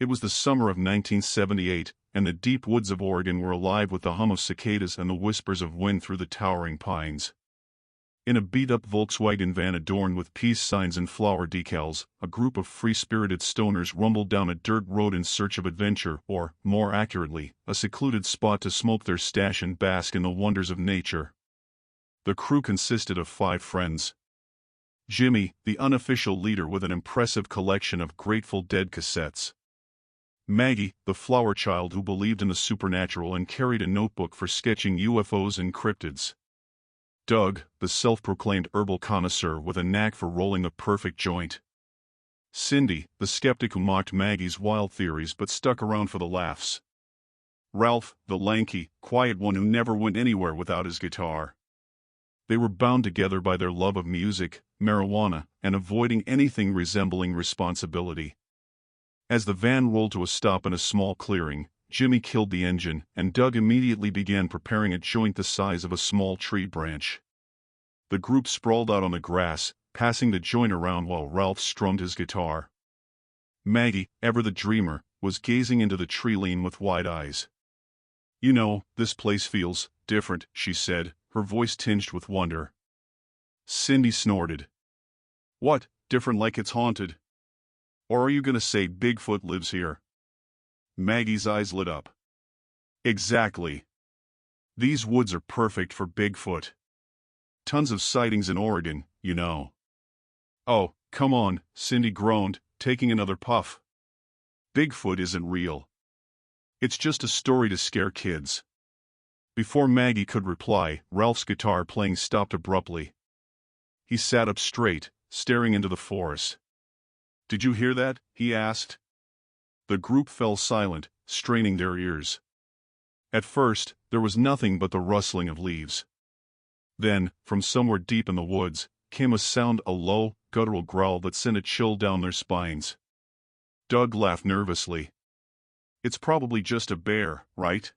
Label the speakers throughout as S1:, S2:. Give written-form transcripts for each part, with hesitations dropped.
S1: It was the summer of 1978, and the deep woods of Oregon were alive with the hum of cicadas and the whispers of wind through the towering pines. In a beat-up Volkswagen van adorned with peace signs and flower decals, a group of free-spirited stoners rumbled down a dirt road in search of adventure, or, more accurately, a secluded spot to smoke their stash and bask in the wonders of nature. The crew consisted of 5 friends. Jimmy, the unofficial leader with an impressive collection of Grateful Dead cassettes. Maggie, the flower child who believed in the supernatural and carried a notebook for sketching UFOs and cryptids. Doug, the self-proclaimed herbal connoisseur with a knack for rolling the perfect joint. Cindy, the skeptic who mocked Maggie's wild theories but stuck around for the laughs. Ralph, the lanky, quiet one who never went anywhere without his guitar. They were bound together by their love of music, marijuana, and avoiding anything resembling responsibility. As the van rolled to a stop in a small clearing, Jimmy killed the engine, and Doug immediately began preparing a joint the size of a small tree branch. The group sprawled out on the grass, passing the joint around while Ralph strummed his guitar. Maggie, ever the dreamer, was gazing into the tree line with wide eyes. "You know, this place feels different," she said, her voice tinged with wonder. Cindy snorted. "What, different like it's haunted? Or are you going to say Bigfoot lives here?" Maggie's eyes lit up. "Exactly. These woods are perfect for Bigfoot. Tons of sightings in Oregon, you know." "Oh, come on," Cindy groaned, taking another puff. "Bigfoot isn't real. It's just a story to scare kids." Before Maggie could reply, Ralph's guitar playing stopped abruptly. He sat up straight, staring into the forest. "Did you hear that?" he asked. The group fell silent, straining their ears. At first, there was nothing but the rustling of leaves. Then, from somewhere deep in the woods, came a sound, a low, guttural growl that sent a chill down their spines. Doug laughed nervously. "It's probably just a bear, right?"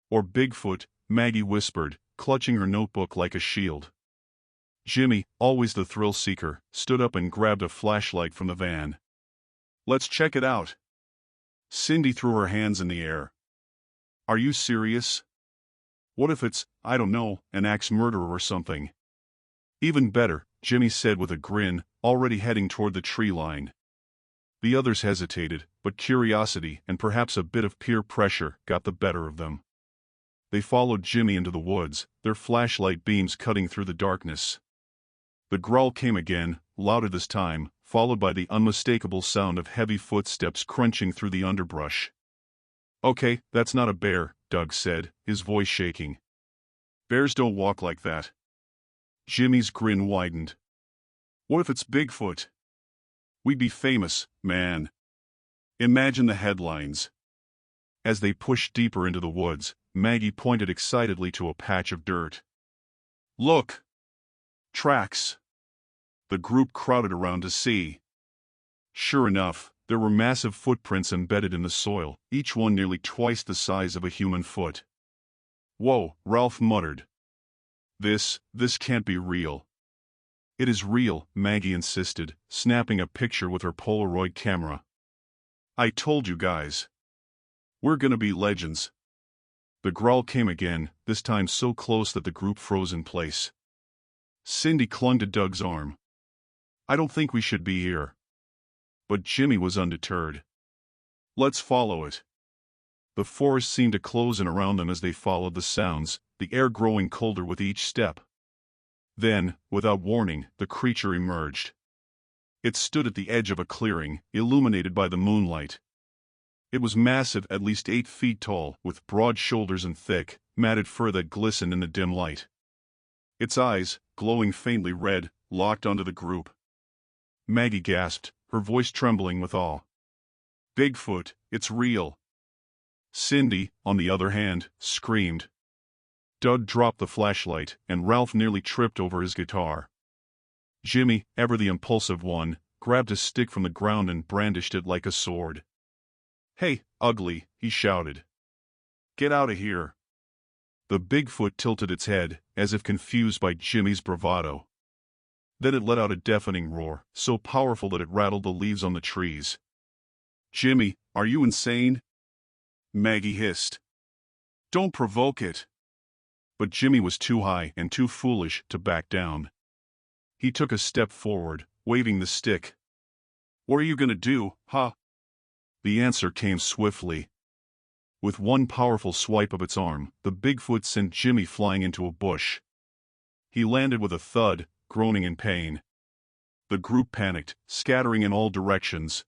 S1: "Or Bigfoot," Maggie whispered, clutching her notebook like a shield. Jimmy, always the thrill-seeker, stood up and grabbed a flashlight from the van. "Let's check it out." Cindy threw her hands in the air. "Are you serious? What if it's, I don't know, an axe murderer or something?" "Even better," Jimmy said with a grin, already heading toward the tree line. The others hesitated, but curiosity and perhaps a bit of peer pressure got the better of them. They followed Jimmy into the woods, their flashlight beams cutting through the darkness. The growl came again, louder this time, followed by the unmistakable sound of heavy footsteps crunching through the underbrush. "Okay, that's not a bear," Doug said, his voice shaking. "Bears don't walk like that." Jimmy's grin widened. "What if it's Bigfoot? We'd be famous, man. Imagine the headlines." As they pushed deeper into the woods, Maggie pointed excitedly to a patch of dirt. "Look! Tracks!" The group crowded around to see. Sure enough, there were massive footprints embedded in the soil, each one nearly twice the size of a human foot. "Whoa," Ralph muttered. This can't be real." "It is real," Maggie insisted, snapping a picture with her Polaroid camera. "I told you guys. We're gonna be legends." The growl came again, this time so close that the group froze in place. Cindy clung to Doug's arm. "I don't think we should be here." But Jimmy was undeterred. "Let's follow it." The forest seemed to close in around them as they followed the sounds, the air growing colder with each step. Then, without warning, the creature emerged. It stood at the edge of a clearing, illuminated by the moonlight. It was massive, at least 8 feet tall, with broad shoulders and thick, matted fur that glistened in the dim light. Its eyes, glowing faintly red, locked onto the group. Maggie gasped, her voice trembling with awe. "Bigfoot, it's real." Cindy, on the other hand, screamed. Doug dropped the flashlight, and Ralph nearly tripped over his guitar. Jimmy, ever the impulsive one, grabbed a stick from the ground and brandished it like a sword. "Hey, ugly," he shouted. "Get out of here." The Bigfoot tilted its head, as if confused by Jimmy's bravado. Then it let out a deafening roar, so powerful that it rattled the leaves on the trees. "Jimmy, are you insane?" Maggie hissed. "Don't provoke it." But Jimmy was too high and too foolish to back down. He took a step forward, waving the stick. "What are you gonna do, huh?" The answer came swiftly. With one powerful swipe of its arm, the Bigfoot sent Jimmy flying into a bush. He landed with a thud, groaning in pain. The group panicked, scattering in all directions.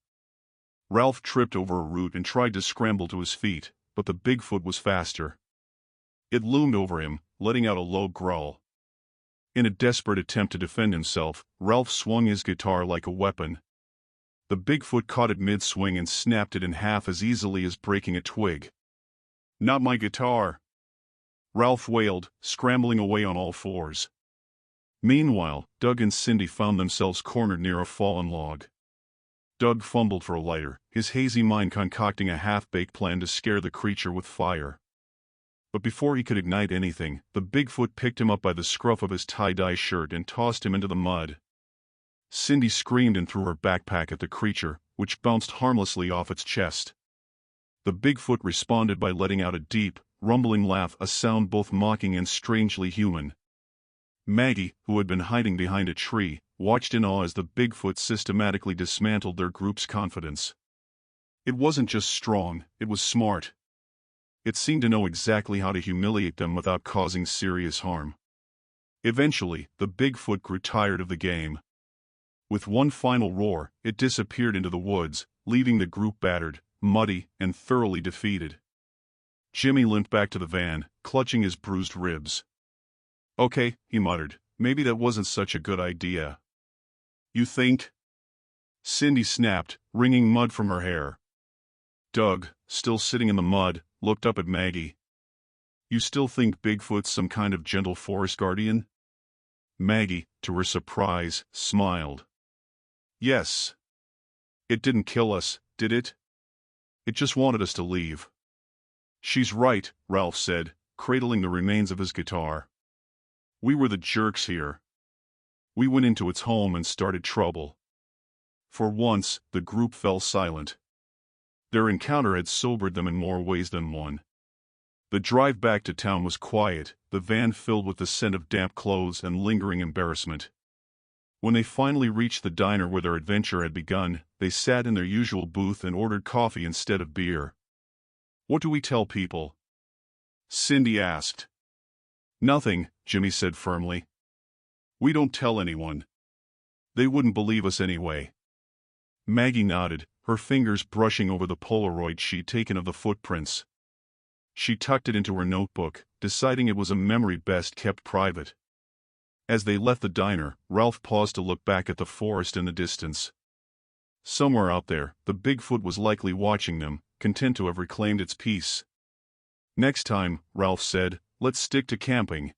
S1: Ralph tripped over a root and tried to scramble to his feet, but the Bigfoot was faster. It loomed over him, letting out a low growl. In a desperate attempt to defend himself, Ralph swung his guitar like a weapon. The Bigfoot caught it mid-swing and snapped it in half as easily as breaking a twig. "Not my guitar!" Ralph wailed, scrambling away on all fours. Meanwhile, Doug and Cindy found themselves cornered near a fallen log. Doug fumbled for a lighter, his hazy mind concocting a half-baked plan to scare the creature with fire. But before he could ignite anything, the Bigfoot picked him up by the scruff of his tie-dye shirt and tossed him into the mud. Cindy screamed and threw her backpack at the creature, which bounced harmlessly off its chest. The Bigfoot responded by letting out a deep, rumbling laugh, a sound both mocking and strangely human. Maggie, who had been hiding behind a tree, watched in awe as the Bigfoot systematically dismantled their group's confidence. It wasn't just strong, it was smart. It seemed to know exactly how to humiliate them without causing serious harm. Eventually, the Bigfoot grew tired of the game. With one final roar, it disappeared into the woods, leaving the group battered, muddy, and thoroughly defeated. Jimmy limped back to the van, clutching his bruised ribs. "Okay," he muttered, "maybe that wasn't such a good idea." "You think?" Cindy snapped, wringing mud from her hair. Doug, still sitting in the mud, looked up at Maggie. "You still think Bigfoot's some kind of gentle forest guardian?" Maggie, to her surprise, smiled. "Yes. It didn't kill us, did it? It just wanted us to leave." "She's right," Ralph said, cradling the remains of his guitar. "We were the jerks here. We went into its home and started trouble." For once, the group fell silent. Their encounter had sobered them in more ways than one. The drive back to town was quiet, the van filled with the scent of damp clothes and lingering embarrassment. When they finally reached the diner where their adventure had begun, they sat in their usual booth and ordered coffee instead of beer. "What do we tell people?" Cindy asked. "Nothing," Jimmy said firmly. "We don't tell anyone. They wouldn't believe us anyway." Maggie nodded, her fingers brushing over the Polaroid she'd taken of the footprints. She tucked it into her notebook, deciding it was a memory best kept private. As they left the diner, Ralph paused to look back at the forest in the distance. Somewhere out there, the Bigfoot was likely watching them, content to have reclaimed its peace. "Next time," Ralph said, "let's stick to camping."